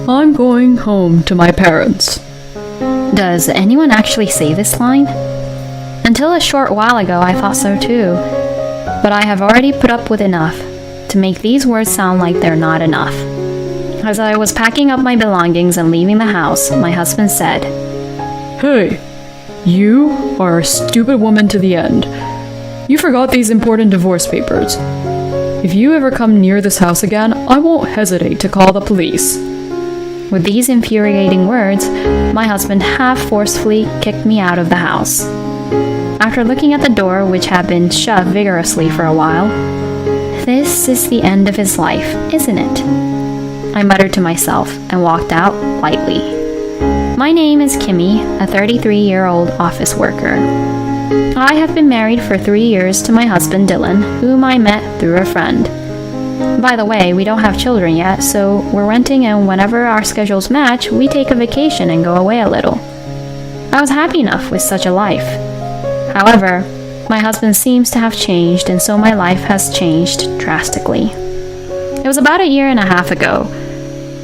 I'm going home to my parents. Does anyone actually say this line? Until a short while ago, I thought so too. But I have already put up with enough to make these words sound like they're not enough. As I was packing up my belongings and leaving the house, my husband said, Hey, you are a stupid woman to the end. You forgot these important divorce papers. If you ever come near this house again, I won't hesitate to call the police. With these infuriating words, my husband half forcefully kicked me out of the house. After looking at the door, which had been shut vigorously for a while, this is the end of his life, isn't it? I muttered to myself and walked out lightly. My name is Kimmy, a 33-year-old office worker. I have been married for 3 years to my husband Dylan, whom I met through a friend. By the way, we don't have children yet, so we're renting, and whenever our schedules match, we take a vacation and go away a little. I was happy enough with such a life. However, my husband seems to have changed, and so my life has changed drastically. It was about 1.5 years ago.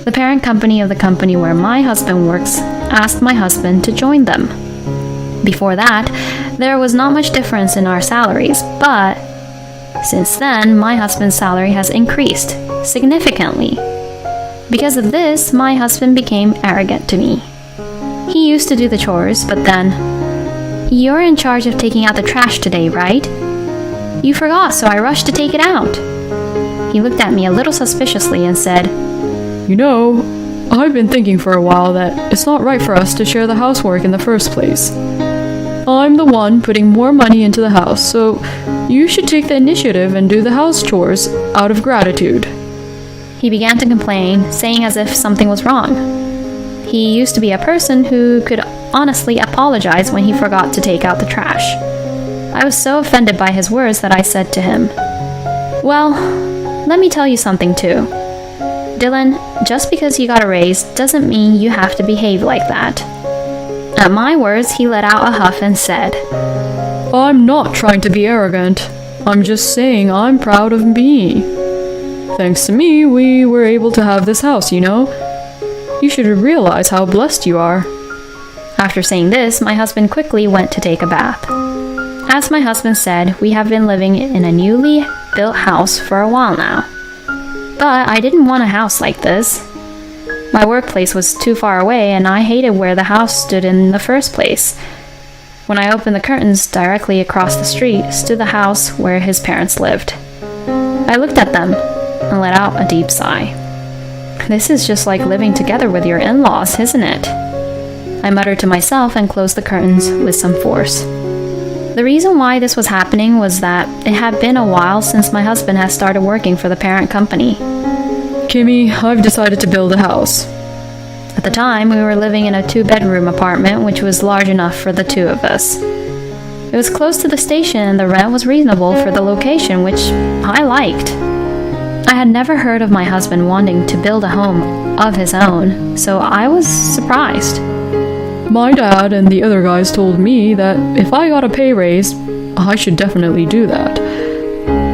The parent company of the company where my husband works asked my husband to join them. Before that, there was not much difference in our salaries, but since then, my husband's salary has increased significantly. Because of this, my husband became arrogant to me. He used to do the chores, but then, "You're in charge of taking out the trash today, right?" "You forgot, so I rushed to take it out." He looked at me a little suspiciously and said, You know, I've been thinking for a while that it's not right for us to share the housework in the first place. I'm the one putting more money into the house, so you should take the initiative and do the house chores out of gratitude. He began to complain, saying as if something was wrong. He used to be a person who could honestly apologize when he forgot to take out the trash. I was so offended by his words that I said to him, "Well, let me tell you something too. Dylan, just because you got a raise doesn't mean you have to behave like that." At my words, he let out a huff and said, I'm not trying to be arrogant. I'm just saying I'm proud of me. Thanks to me, we were able to have this house, you know. You should realize how blessed you are. After saying this, my husband quickly went to take a bath. As my husband said, we have been living in a newly built house for a while now. But I didn't want a house like this. My workplace was too far away, and I hated where the house stood in the first place. When I opened the curtains, directly across the street stood the house where his parents lived. I looked at them and let out a deep sigh. This is just like living together with your in-laws, isn't it? I muttered to myself and closed the curtains with some force. The reason why this was happening was that it had been a while since my husband had started working for the parent company. Kimmy, I've decided to build a house. At the time, we were living in a 2-bedroom apartment, which was large enough for the two of us. It was close to the station, and the rent was reasonable for the location, which I liked. I had never heard of my husband wanting to build a home of his own, so I was surprised. My dad and the other guys told me that if I got a pay raise, I should definitely do that.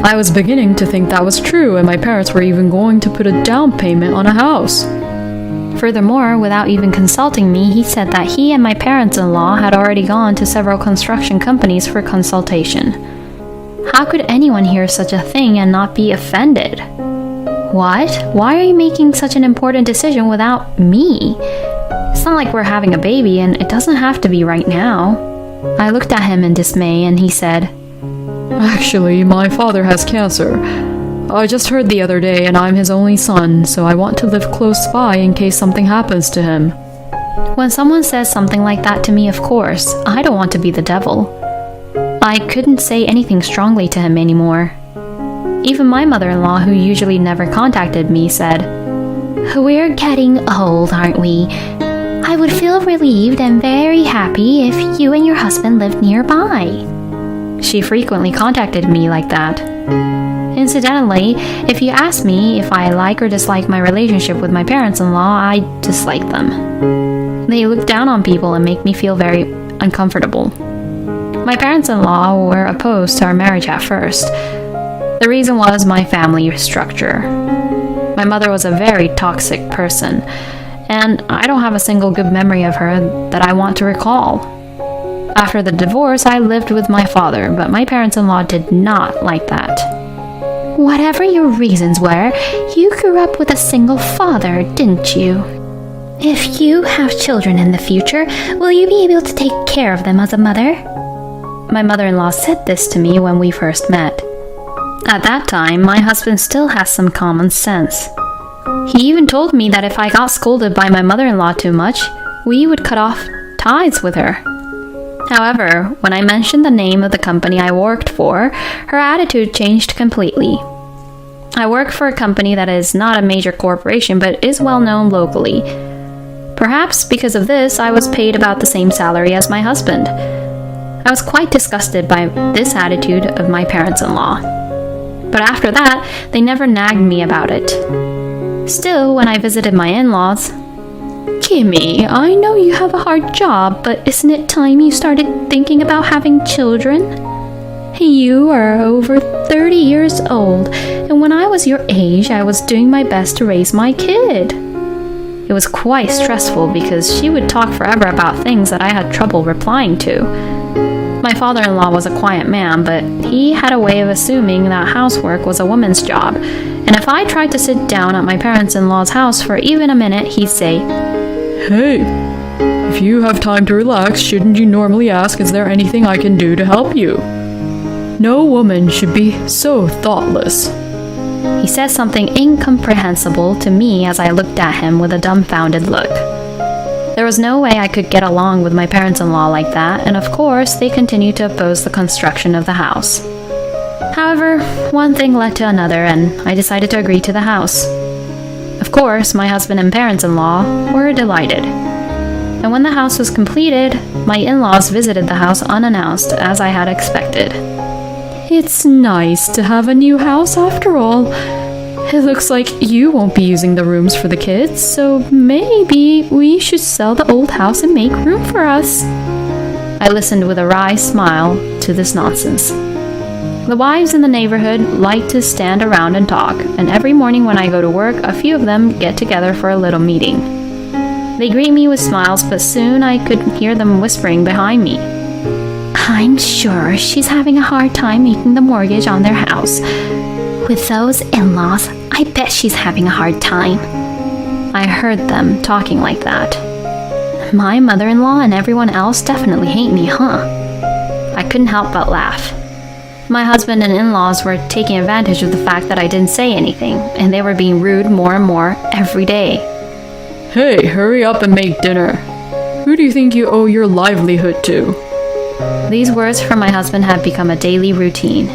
I was beginning to think that was true, and my parents were even going to put a down payment on a house. Furthermore, without even consulting me, he said that he and my parents-in-law had already gone to several construction companies for consultation. How could anyone hear such a thing and not be offended? What? Why are you making such an important decision without me? It's not like we're having a baby, and it doesn't have to be right now. I looked at him in dismay, and he said, Actually, my father has cancer. I just heard the other day, and I'm his only son, so I want to live close by in case something happens to him. When someone says something like that to me, of course, I don't want to be the devil. I couldn't say anything strongly to him anymore. Even my mother-in-law, who usually never contacted me, said, "We're getting old, aren't we? I would feel relieved and very happy if you and your husband lived nearby." She frequently contacted me like that. Incidentally, if you ask me if I like or dislike my relationship with my parents-in-law, I dislike them. They look down on people and make me feel very uncomfortable. My parents-in-law were opposed to our marriage at first. The reason was my family structure. My mother was a very toxic person, and I don't have a single good memory of her that I want to recall. After the divorce, I lived with my father, but my parents-in-law did not like that. Whatever your reasons were, you grew up with a single father, didn't you? If you have children in the future, will you be able to take care of them as a mother? My mother-in-law said this to me when we first met. At that time, my husband still has some common sense. He even told me that if I got scolded by my mother-in-law too much, we would cut off ties with her. However, when I mentioned the name of the company I worked for, her attitude changed completely. I work for a company that is not a major corporation but is well known locally. Perhaps because of this, I was paid about the same salary as my husband. I was quite disgusted by this attitude of my parents-in-law. But after that, they never nagged me about it. Still, when I visited my in-laws, "Kimmy, I know you have a hard job, but isn't it time you started thinking about having children? You are over 30 years old, and when I was your age, I was doing my best to raise my kid." It was quite stressful because she would talk forever about things that I had trouble replying to. My father-in-law was a quiet man, but he had a way of assuming that housework was a woman's job, and if I tried to sit down at my parents-in-law's house for even a minute, he'd say, Hey, if you have time to relax, shouldn't you normally ask, is there anything I can do to help you? No woman should be so thoughtless. He said something incomprehensible to me as I looked at him with a dumbfounded look. There was no way I could get along with my parents-in-law like that, and of course, they continued to oppose the construction of the house. However, one thing led to another, and I decided to agree to the house. Of course, my husband and parents-in-law were delighted. And when the house was completed, my in-laws visited the house unannounced, as I had expected. It's nice to have a new house after all. It looks like you won't be using the rooms for the kids, so maybe we should sell the old house and make room for us. I listened with a wry smile to this nonsense. The wives in the neighborhood like to stand around and talk, and every morning when I go to work, a few of them get together for a little meeting. They greet me with smiles, but soon I could hear them whispering behind me. I'm sure she's having a hard time making the mortgage on their house. With those in-laws, I bet she's having a hard time. I heard them talking like that. My mother-in-law and everyone else definitely hate me, huh? I couldn't help but laugh. My husband and in-laws were taking advantage of the fact that I didn't say anything, and they were being rude more and more every day. Hey, hurry up and make dinner. Who do you think you owe your livelihood to? These words from my husband had become a daily routine.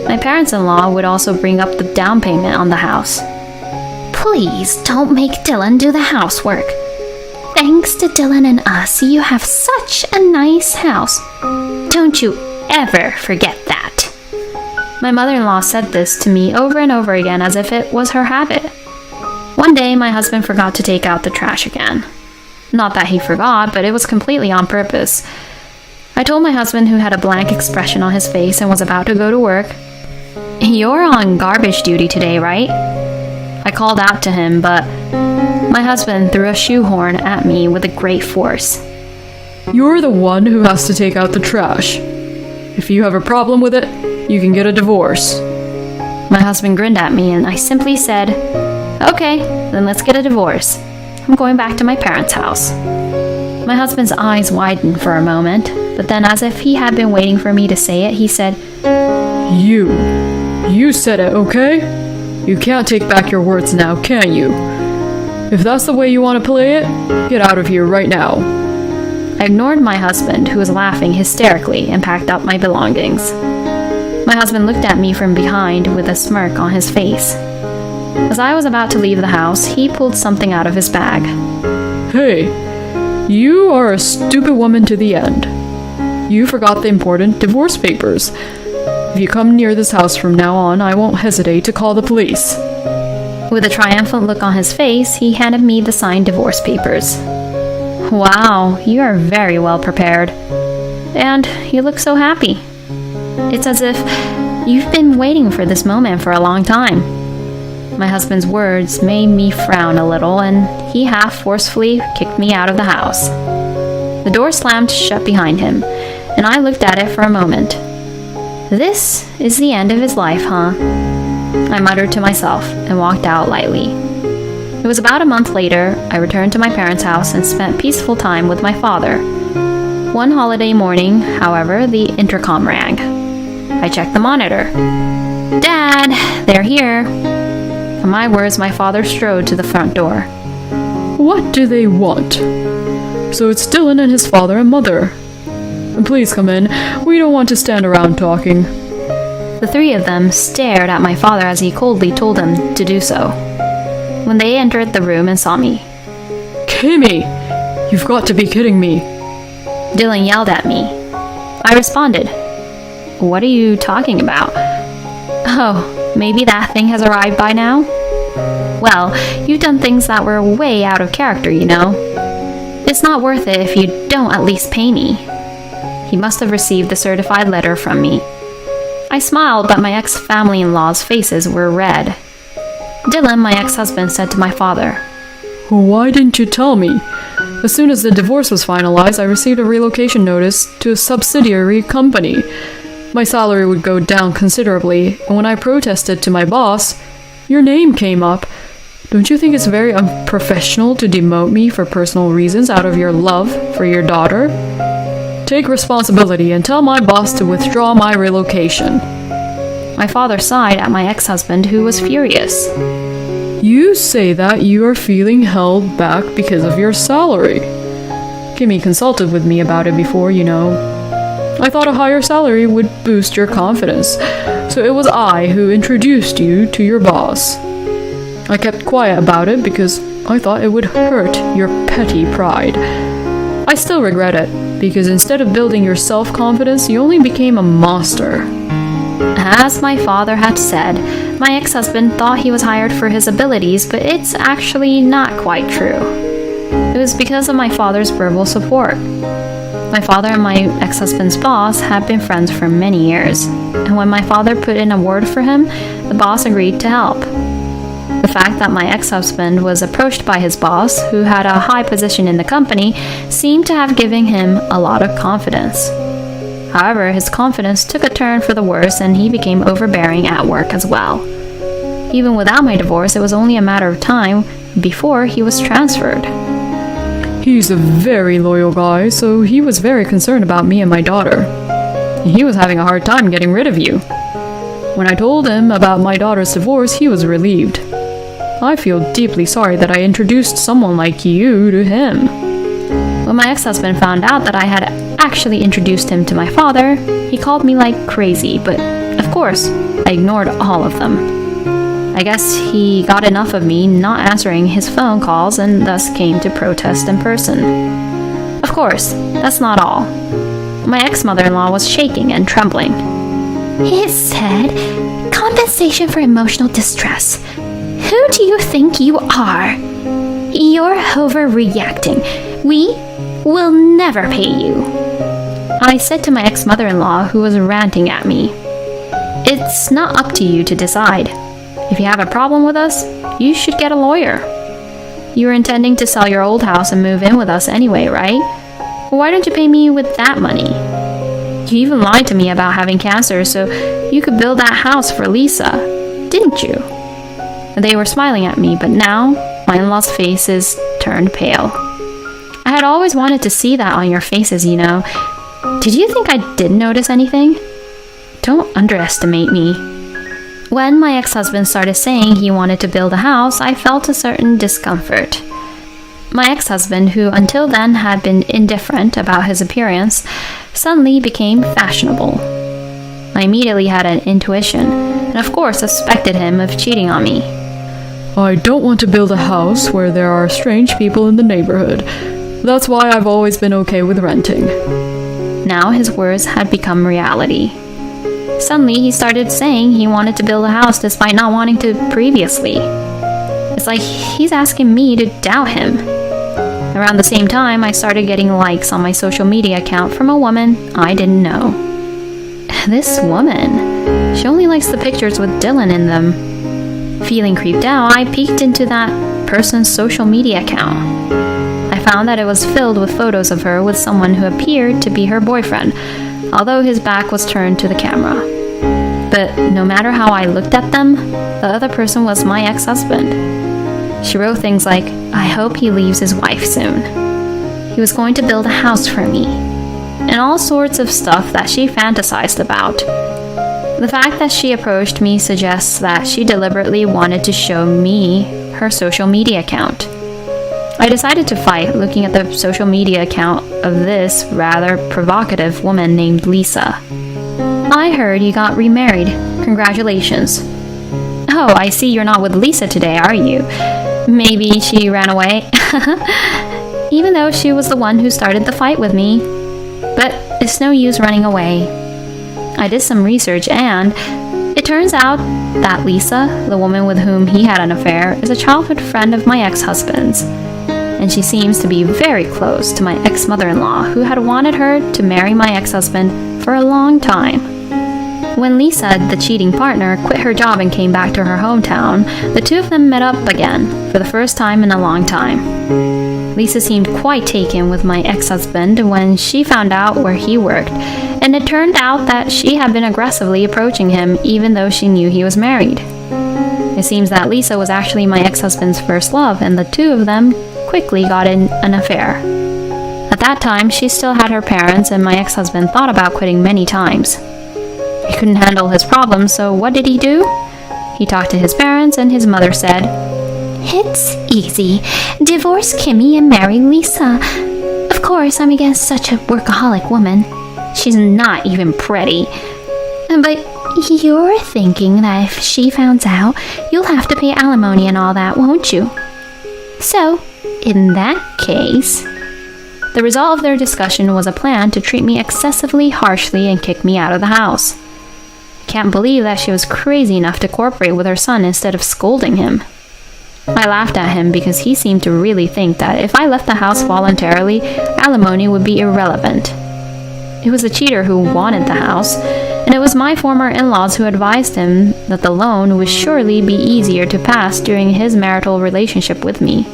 My parents-in-law would also bring up the down payment on the house. Please don't make Dylan do the housework. Thanks to Dylan and us, you have such a nice house. Don't you ever forget that. My mother-in-law said this to me over and over again as if it was her habit. One day, my husband forgot to take out the trash again. Not that he forgot, but it was completely on purpose. I told my husband, who had a blank expression on his face and was about to go to work, "You're on garbage duty today, right?" I called out to him, but my husband threw a shoehorn at me with a great force. You're the one who has to take out the trash. If you have a problem with it, you can get a divorce. My husband grinned at me and I simply said, "Okay, then let's get a divorce. I'm going back to my parents' house." My husband's eyes widened for a moment, but then as if he had been waiting for me to say it, he said, You said it, okay? You can't take back your words now, can you? If that's the way you want to play it, get out of here right now. I ignored my husband, who was laughing hysterically, and packed up my belongings. My husband looked at me from behind with a smirk on his face. As I was about to leave the house, he pulled something out of his bag. Hey, you are a stupid woman to the end. You forgot the important divorce papers. If you come near this house from now on, I won't hesitate to call the police. With a triumphant look on his face, he handed me the signed divorce papers. Wow, you are very well prepared. And you look so happy. It's as if you've been waiting for this moment for a long time. My husband's words made me frown a little, and he half forcefully kicked me out of the house. The door slammed shut behind him, and I looked at it for a moment. This is the end of his life, huh? I muttered to myself and walked out lightly. It was about a month later, I returned to my parents' house and spent peaceful time with my father. One holiday morning, however, the intercom rang. I checked the monitor. "Dad, they're here." At my words, my father strode to the front door. What do they want? So it's Dylan and his father and mother. Please come in. We don't want to stand around talking. The three of them stared at my father as he coldly told them to do so. When they entered the room and saw me, Kimmy! You've got to be kidding me. Dylan yelled at me. I responded, "What are you talking about?" "Oh, maybe that thing has arrived by now?" "Well, you've done things that were way out of character, you know. It's not worth it if you don't at least pay me." He must have received the certified letter from me. I smiled, but my ex-family-in-law's faces were red. Dylan, my ex-husband, said to my father, Why didn't you tell me? As soon as the divorce was finalized, I received a relocation notice to a subsidiary company. My salary would go down considerably, and when I protested to my boss, your name came up. Don't you think it's very unprofessional to demote me for personal reasons out of your love for your daughter? Take responsibility and tell my boss to withdraw my relocation. My father sighed at my ex-husband, who was furious. You say that you are feeling held back because of your salary. Kimmy consulted with me about it before, you know. I thought a higher salary would boost your confidence, so it was I who introduced you to your boss. I kept quiet about it because I thought it would hurt your petty pride. I still regret it, because instead of building your self-confidence, you only became a monster. As my father had said, my ex-husband thought he was hired for his abilities, but it's actually not quite true. It was because of my father's verbal support. My father and my ex-husband's boss had been friends for many years, and when my father put in a word for him, the boss agreed to help. The fact that my ex-husband was approached by his boss, who had a high position in the company, seemed to have given him a lot of confidence. However, his confidence took a turn for the worse, and he became overbearing at work as well. Even without my divorce, it was only a matter of time before he was transferred. He's a very loyal guy, so he was very concerned about me and my daughter. He was having a hard time getting rid of you. When I told him about my daughter's divorce, he was relieved. I feel deeply sorry that I introduced someone like you to him. When my ex-husband found out that I had actually introduced him to my father, he called me like crazy, but of course, I ignored all of them. I guess he got enough of me not answering his phone calls and thus came to protest in person. Of course, that's not all. My ex-mother-in-law was shaking and trembling. It said, compensation for emotional distress. Who do you think you are? You're overreacting. We will never pay you. I said to my ex-mother-in-law, who was ranting at me, It's not up to you to decide. If you have a problem with us, you should get a lawyer. You were intending to sell your old house and move in with us anyway, right? Why don't you pay me with that money? You even lied to me about having cancer so you could build that house for Lisa, didn't you? They were smiling at me, but now my in-laws' faces turned pale. I had always wanted to see that on your faces, you know. Did you think I didn't notice anything? Don't underestimate me. When my ex-husband started saying he wanted to build a house, I felt a certain discomfort. My ex-husband, who until then had been indifferent about his appearance, suddenly became fashionable. I immediately had an intuition, and of course suspected him of cheating on me. I don't want to build a house where there are strange people in the neighborhood. That's why I've always been okay with renting. Now his words had become reality. Suddenly he started saying he wanted to build a house despite not wanting to previously. It's like he's asking me to doubt him. Around the same time, I started getting likes on my social media account from a woman I didn't know. This woman, she only likes the pictures with Dylan in them. Feeling creeped out, I peeked into that person's social media account. I found that it was filled with photos of her with someone who appeared to be her boyfriend, although his back was turned to the camera. But no matter how I looked at them, the other person was my ex-husband. She wrote things like, "I hope he leaves his wife soon. He was going to build a house for me," and all sorts of stuff that she fantasized about. The fact that she approached me suggests that she deliberately wanted to show me her social media account. I decided to fight looking at the social media account of this rather provocative woman named Lisa. "I heard you got remarried. Congratulations." "Oh, I see you're not with Lisa today, are you? Maybe she ran away." Even though she was the one who started the fight with me. But it's no use running away. I did some research and it turns out that Lisa, the woman with whom he had an affair, is a childhood friend of my ex-husband's. And she seems to be very close to my ex-mother-in-law, who had wanted her to marry my ex-husband for a long time. When Lisa, the cheating partner, quit her job and came back to her hometown, the two of them met up again for the first time in a long time. Lisa seemed quite taken with my ex-husband when she found out where he worked, and it turned out that she had been aggressively approaching him even though she knew he was married. It seems that Lisa was actually my ex-husband's first love, and the two of them quickly got in an affair. At that time, she still had her parents, and my ex-husband thought about quitting many times. He couldn't handle his problems, so what did he do? He talked to his parents, and his mother said, It's easy. Divorce Kimmy and marry Lisa. Of course, I'm against such a workaholic woman. "She's not even pretty." But you're thinking that if she finds out, you'll have to pay alimony and all that, won't you? So, in that case... The result of their discussion was a plan to treat me excessively harshly and kick me out of the house. I can't believe that she was crazy enough to cooperate with her son instead of scolding him. I laughed at him because he seemed to really think that if I left the house voluntarily, alimony would be irrelevant. It was the cheater who wanted the house, and it was my former in-laws who advised him that the loan would surely be easier to pass during his marital relationship with me.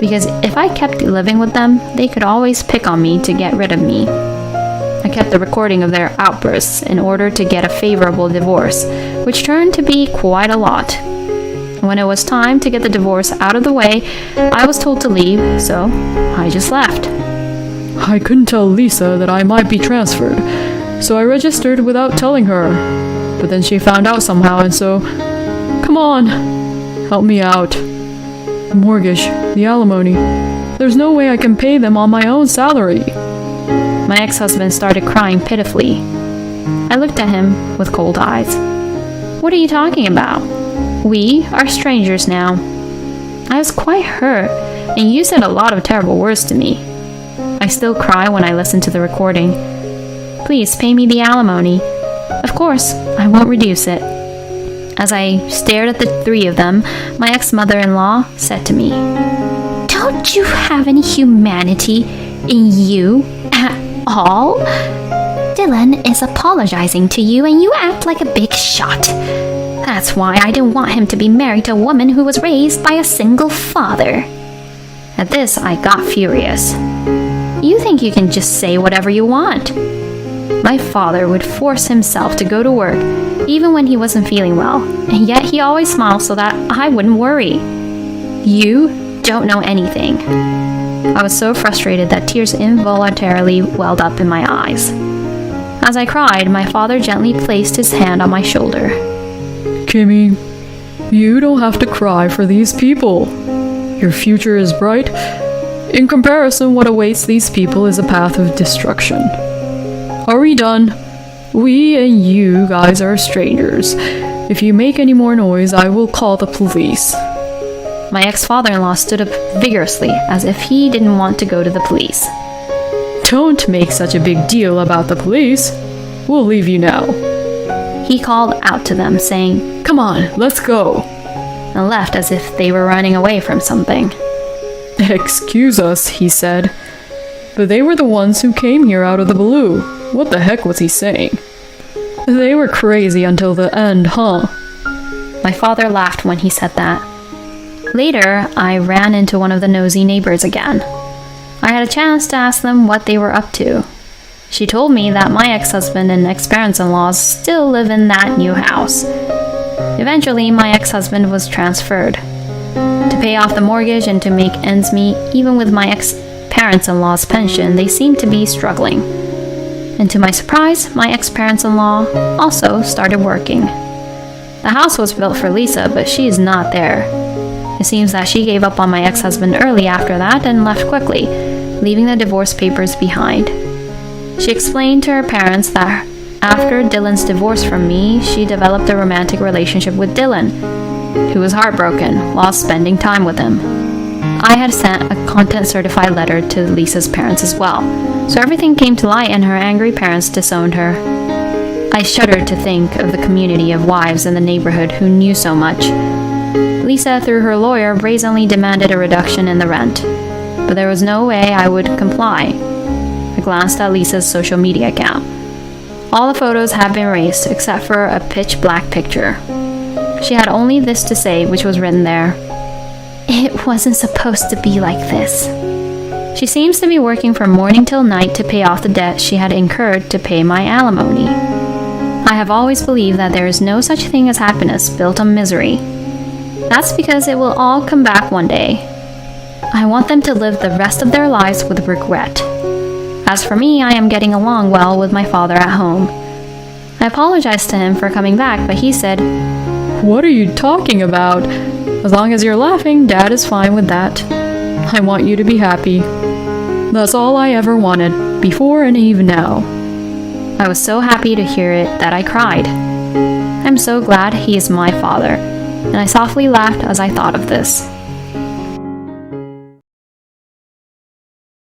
Because if I kept living with them, they could always pick on me to get rid of me. I kept the recording of their outbursts in order to get a favorable divorce, which turned to be quite a lot. When it was time to get the divorce out of the way, I was told to leave, so I just left. I couldn't tell Lisa that I might be transferred, so I registered without telling her. But then she found out somehow, and so... Come on, help me out. The mortgage, the alimony. There's no way I can pay them on my own salary. My ex-husband started crying pitifully. I looked at him with cold eyes. "What are you talking about? We are strangers now." I was quite hurt, and you said a lot of terrible words to me. I still cry when I listen to the recording. "Please pay me the alimony. Of course, I won't reduce it." As I stared at the three of them, my ex-mother-in-law said to me, Don't you have any humanity in you at all? Dylan is apologizing to you and you act like a big shot. That's why I didn't want him to be married to a woman who was raised by a single father. At this, I got furious. "You think you can just say whatever you want?" My father would force himself to go to work, even when he wasn't feeling well, and yet he always smiled so that I wouldn't worry. You don't know anything. I was so frustrated that tears involuntarily welled up in my eyes. As I cried, my father gently placed his hand on my shoulder. Kimmy, you don't have to cry for these people. Your future is bright. In comparison, what awaits these people is a path of destruction. Are we done? We and you guys are strangers. If you make any more noise, I will call the police. My ex-father-in-law stood up vigorously, as if he didn't want to go to the police. Don't make such a big deal about the police. We'll leave you now. He called out to them, saying, Come on, let's go. And left as if they were running away from something. Excuse us, he said. But they were the ones who came here out of the blue. What the heck was he saying? They were crazy until the end, huh? My father laughed when he said that. Later, I ran into one of the nosy neighbors again. I had a chance to ask them what they were up to. She told me that my ex-husband and ex-parents-in-law still live in that new house. Eventually, my ex-husband was transferred. To pay off the mortgage and to make ends meet, even with my ex-parents-in-law's pension, they seemed to be struggling. And to my surprise, my ex-parents-in-law also started working. The house was built for Lisa, but she is not there. It seems that she gave up on my ex-husband early after that and left quickly, leaving the divorce papers behind. She explained to her parents that after Dylan's divorce from me, she developed a romantic relationship with Dylan, who was heartbroken while spending time with him. I had sent a content-certified letter to Lisa's parents as well, so everything came to light and her angry parents disowned her. I shuddered to think of the community of wives in the neighborhood who knew so much. Lisa, through her lawyer, brazenly demanded a reduction in the rent, but there was no way I would comply. I glanced at Lisa's social media account. All the photos had been erased except for a pitch black picture. She had only this to say, which was written there: It wasn't supposed to be like this. She seems to be working from morning till night to pay off the debt she had incurred to pay my alimony. I have always believed that there is no such thing as happiness built on misery. That's because it will all come back one day. I want them to live the rest of their lives with regret. As for me, I am getting along well with my father at home. I apologized to him for coming back, but he said, What are you talking about? As long as you're laughing, Dad is fine with that. I want you to be happy. That's all I ever wanted, before and even now. I was so happy to hear it that I cried. I'm so glad he is my father, and I softly laughed as I thought of this.